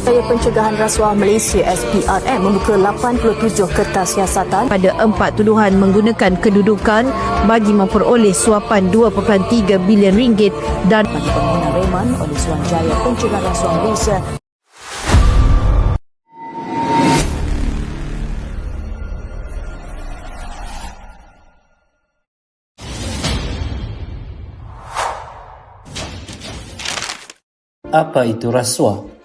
Saya Pencegahan Rasuah Malaysia SPRM membuka 87 kertas siasatan pada 4 tuduhan menggunakan kedudukan bagi memperoleh suapan 2.3 bilion ringgit dan bagi permohonan reman oleh Suruhanjaya Pencegahan Rasuah Malaysia. Apa itu rasuah?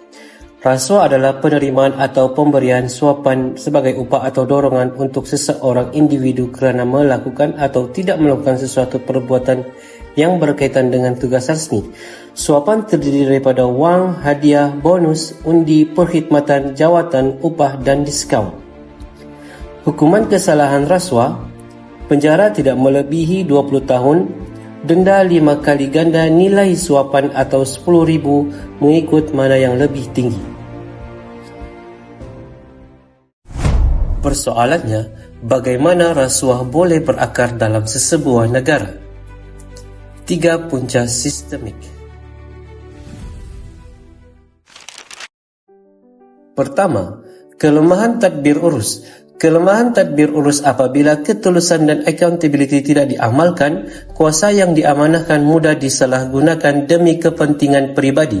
Rasuah adalah penerimaan atau pemberian suapan sebagai upah atau dorongan untuk seseorang individu kerana melakukan atau tidak melakukan sesuatu perbuatan yang berkaitan dengan tugas rasmi. Suapan terdiri daripada wang, hadiah, bonus, undi, perkhidmatan, jawatan, upah dan diskaun. Hukuman kesalahan rasuah: penjara tidak melebihi 20 tahun, denda 5 kali ganda nilai suapan atau 10,000 mengikut mana yang lebih tinggi. Persoalannya, bagaimana rasuah boleh berakar dalam sesebuah negara? 3 punca sistemik. Pertama, kelemahan tadbir urus. Kelemahan tadbir urus apabila ketulusan dan accountability tidak diamalkan, kuasa yang diamanahkan mudah disalahgunakan demi kepentingan peribadi.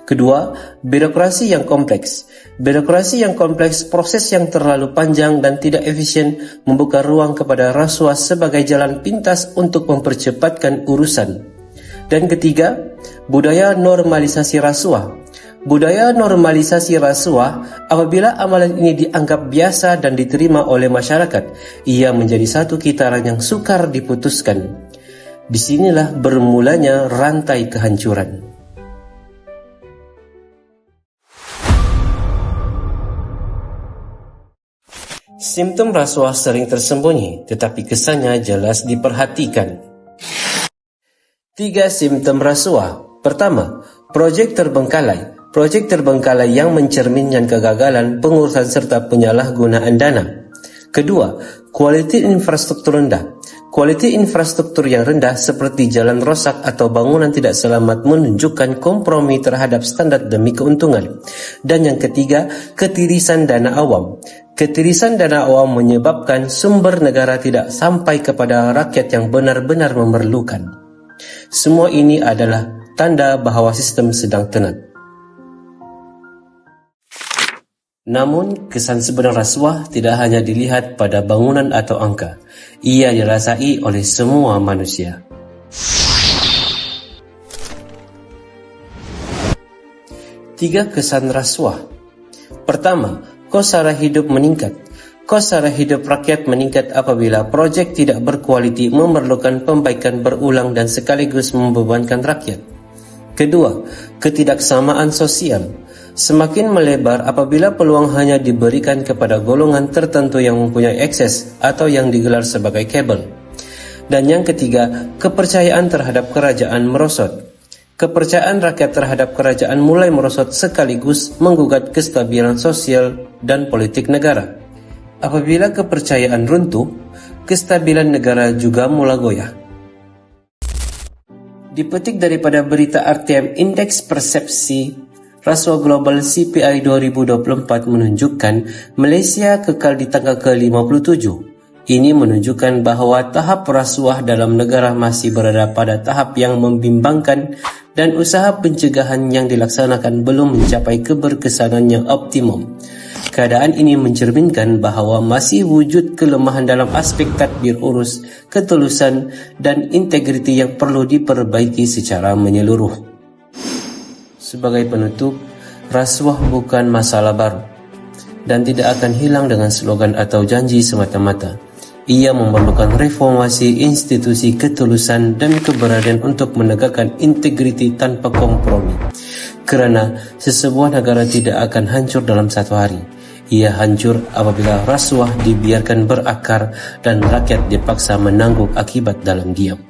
Kedua, birokrasi yang kompleks. Birokrasi yang kompleks, proses yang terlalu panjang dan tidak efisien membuka ruang kepada rasuah sebagai jalan pintas untuk mempercepatkan urusan. Dan ketiga, budaya normalisasi rasuah. Budaya normalisasi rasuah, apabila amalan ini dianggap biasa dan diterima oleh masyarakat, ia menjadi satu kitaran yang sukar diputuskan. Disinilah bermulanya rantai kehancuran. Simptom rasuah sering tersembunyi, tetapi kesannya jelas diperhatikan. 3 simptom rasuah. Pertama, projek terbengkalai. Projek terbengkalai yang mencerminkan kegagalan pengurusan serta penyalahgunaan dana. Kedua, kualiti infrastruktur rendah. Kualiti infrastruktur yang rendah seperti jalan rosak atau bangunan tidak selamat menunjukkan kompromi terhadap standar demi keuntungan. Dan yang ketiga, ketirisan dana awam. Ketirisan dana awam menyebabkan sumber negara tidak sampai kepada rakyat yang benar-benar memerlukan. Semua ini adalah tanda bahawa sistem sedang tenat. Namun, kesan sebenar rasuah tidak hanya dilihat pada bangunan atau angka. Ia dirasai oleh semua manusia. 3 kesan rasuah. Pertama, kos sara hidup meningkat. Kos sara hidup rakyat meningkat apabila projek tidak berkualiti, memerlukan pembaikan berulang dan sekaligus membebankan rakyat. Kedua, ketidaksamaan sosial. Semakin melebar apabila peluang hanya diberikan kepada golongan tertentu yang mempunyai akses atau yang digelar sebagai kabel. Dan yang ketiga, kepercayaan terhadap kerajaan merosot. Kepercayaan rakyat terhadap kerajaan mulai merosot sekaligus menggugat kestabilan sosial dan politik negara. Apabila kepercayaan runtuh, kestabilan negara juga mula goyah. Dipetik daripada berita RTM, Indeks Persepsi Rasuah Global CPI 2024 menunjukkan Malaysia kekal di tangga ke-57. Ini menunjukkan bahawa tahap rasuah dalam negara masih berada pada tahap yang membimbangkan dan usaha pencegahan yang dilaksanakan belum mencapai keberkesanan yang optimum. Keadaan ini mencerminkan bahawa masih wujud kelemahan dalam aspek tadbir urus, ketulusan dan integriti yang perlu diperbaiki secara menyeluruh. Sebagai penutup, rasuah bukan masalah baru dan tidak akan hilang dengan slogan atau janji semata-mata. Ia memerlukan reformasi institusi, ketulusan dan keberanian untuk menegakkan integriti tanpa kompromi. Kerana sesebuah negara tidak akan hancur dalam satu hari. Ia hancur apabila rasuah dibiarkan berakar dan rakyat dipaksa menanggung akibat dalam diam.